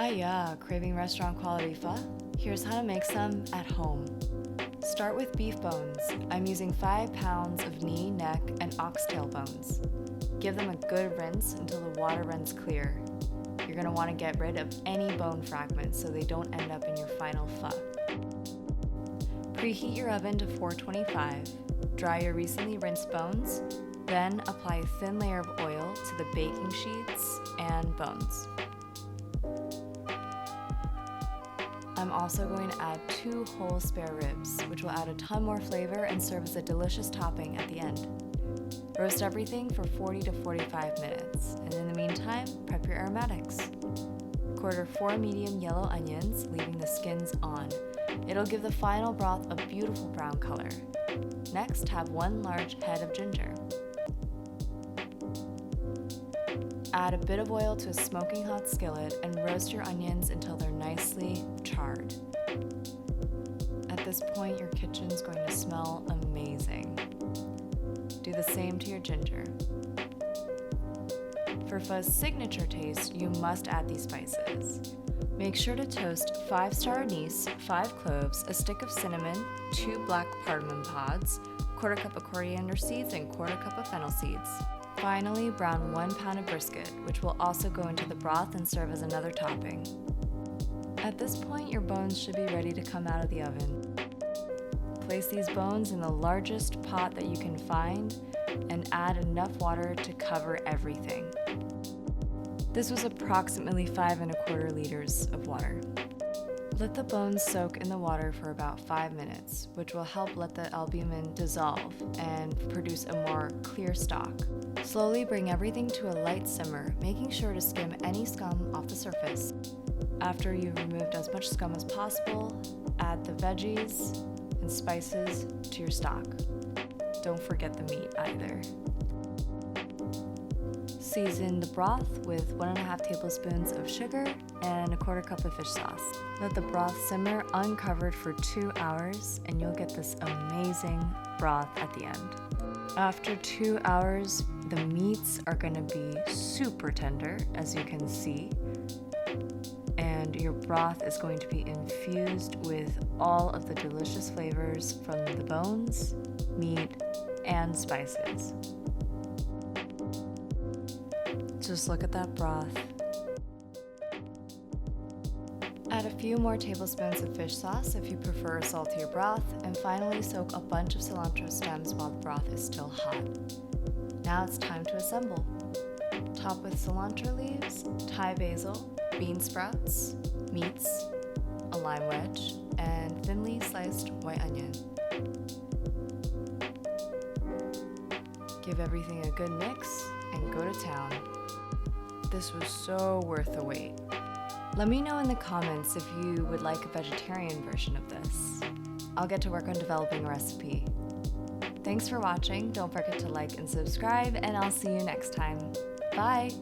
Yeah, craving restaurant quality pho? Here's how to make some at home. Start with beef bones. I'm using 5 pounds of knee, neck, and oxtail bones. Give them a good rinse until the water runs clear. You're going to want to get rid of any bone fragments so they don't end up in your final pho. Preheat your oven to 425. Dry your recently rinsed bones, then apply a thin layer of oil to the baking sheets and bones. I'm also going to add 2 whole spare ribs, which will add a ton more flavor and serve as a delicious topping at the end. Roast everything for 40 to 45 minutes, and in the meantime, prep your aromatics. Quarter 4 medium yellow onions, leaving the skins on. It'll give the final broth a beautiful brown color. Next, have 1 large head of ginger. Add a bit of oil to a smoking hot skillet and roast your onions until they're nicely charred. At this point, your kitchen's going to smell amazing. Do the same to your ginger. For pho's signature taste, you must add these spices. Make sure to toast 5-star anise, 5 cloves, a stick of cinnamon, 2 black cardamom pods, 1/4 cup of coriander seeds, and 1/4 cup of fennel seeds. Finally, brown 1 pound of brisket, which will also go into the broth and serve as another topping. At this point, your bones should be ready to come out of the oven. Place these bones in the largest pot that you can find and add enough water to cover everything. This was approximately 5 1/4 liters of water. Let the bones soak in the water for about 5 minutes, which will help let the albumin dissolve and produce a more clear stock. Slowly bring everything to a light simmer, making sure to skim any scum off the surface. After you've removed as much scum as possible, add the veggies and spices to your stock. Don't forget the meat either. Season the broth with 1½ tablespoons of sugar and 1/4 cup of fish sauce. Let the broth simmer uncovered for 2 hours and you'll get this amazing broth at the end. After 2 hours, the meats are going to be super tender, as you can see, and your broth is going to be infused with all of the delicious flavors from the bones, meat, and spices. Just look at that broth. Add a few more tablespoons of fish sauce if you prefer a saltier broth, and finally soak a bunch of cilantro stems while the broth is still hot. Now it's time to assemble. Top with cilantro leaves, Thai basil, bean sprouts, meats, a lime wedge, and thinly sliced white onion. Give everything a good mix and go to town. This was so worth the wait. Let me know in the comments if you would like a vegetarian version of this. I'll get to work on developing a recipe. Thanks for watching. Don't forget to like and subscribe, and I'll see you next time. Bye!